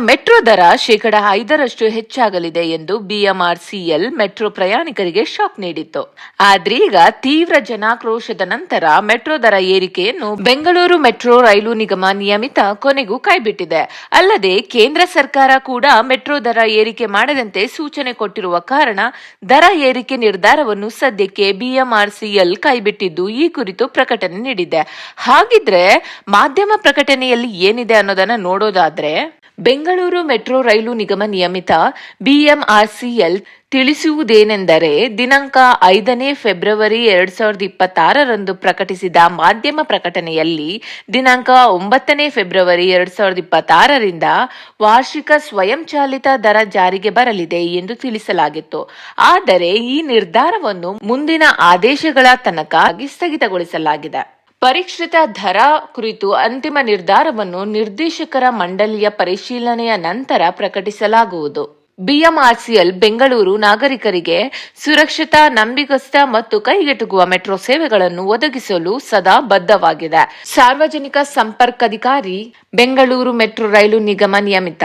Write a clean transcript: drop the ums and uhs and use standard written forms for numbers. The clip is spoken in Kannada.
ಮೆಟ್ರೋ ದರ 5% ಹೆಚ್ಚಾಗಲಿದೆ ಎಂದು ಬಿಎಂಆರ್ಸಿಎಲ್ ಮೆಟ್ರೋ ಪ್ರಯಾಣಿಕರಿಗೆ ಶಾಕ್ ನೀಡಿತ್ತು. ಆದ್ರೀಗ ತೀವ್ರ ಜನಾಕ್ರೋಶದ ನಂತರ ಮೆಟ್ರೋ ದರ ಏರಿಕೆಯನ್ನು ಬೆಂಗಳೂರು ಮೆಟ್ರೋ ರೈಲು ನಿಗಮ ನಿಯಮಿತ ಕೊನೆಗೂ ಕೈಬಿಟ್ಟಿದೆ. ಅಲ್ಲದೆ ಕೇಂದ್ರ ಸರ್ಕಾರ ಕೂಡ ಮೆಟ್ರೋ ದರ ಏರಿಕೆ ಮಾಡದಂತೆ ಸೂಚನೆ ಕೊಟ್ಟಿರುವ ಕಾರಣ ದರ ಏರಿಕೆ ನಿರ್ಧಾರವನ್ನು ಸದ್ಯಕ್ಕೆ ಬಿಎಂಆರ್ಸಿಎಲ್ ಕೈಬಿಟ್ಟಿದ್ದು ಈ ಕುರಿತು ಪ್ರಕಟಣೆ ನೀಡಿದೆ. ಹಾಗಿದ್ರೆ ಮಾಧ್ಯಮ ಪ್ರಕಟಣೆಯಲ್ಲಿ ಏನಿದೆ ಅನ್ನೋದನ್ನ ನೋಡೋದಾದ್ರೆ, ಬೆಂಗಳೂರು ಮೆಟ್ರೋ ರೈಲು ನಿಗಮ ನಿಯಮಿತ ಬಿಎಂಆರ್ಸಿಎಲ್ ತಿಳಿಸುವುದೇನೆಂದರೆ, ದಿನಾಂಕ 5ನೇ ಫೆಬ್ರವರಿ 2026ರಂದು ಪ್ರಕಟಿಸಿದ ಮಾಧ್ಯಮ ಪ್ರಕಟಣೆಯಲ್ಲಿ ದಿನಾಂಕ 9ನೇ ಫೆಬ್ರವರಿ 2026ರಿಂದ ವಾರ್ಷಿಕ ಸ್ವಯಂಚಾಲಿತ ದರ ಜಾರಿಗೆ ಬರಲಿದೆ ಎಂದು ತಿಳಿಸಲಾಗಿತ್ತು. ಆದರೆ ಈ ನಿರ್ಧಾರವನ್ನು ಮುಂದಿನ ಆದೇಶಗಳ ತನಕ ಸ್ಥಗಿತಗೊಳಿಸಲಾಗಿದೆ. ಪರಿಷ್ಕೃತ ದರ ಕುರಿತು ಅಂತಿಮ ನಿರ್ಧಾರವನ್ನು ನಿರ್ದೇಶಕರ ಮಂಡಳಿಯ ಪರಿಶೀಲನೆಯ ನಂತರ ಪ್ರಕಟಿಸಲಾಗುವುದು. ಬಿಎಂಆರ್ಸಿಎಲ್ ಬೆಂಗಳೂರು ನಾಗರಿಕರಿಗೆ ಸುರಕ್ಷಿತ, ನಂಬಿಗಸ್ತ ಮತ್ತು ಕೈಗೆಟುಕುವ ಮೆಟ್ರೋ ಸೇವೆಗಳನ್ನು ಒದಗಿಸಲು ಸದಾ ಬದ್ಧವಾಗಿದೆ. ಸಾರ್ವಜನಿಕ ಸಂಪರ್ಕಾಧಿಕಾರಿ, ಬೆಂಗಳೂರು ಮೆಟ್ರೋ ರೈಲು ನಿಗಮ ನಿಯಮಿತ.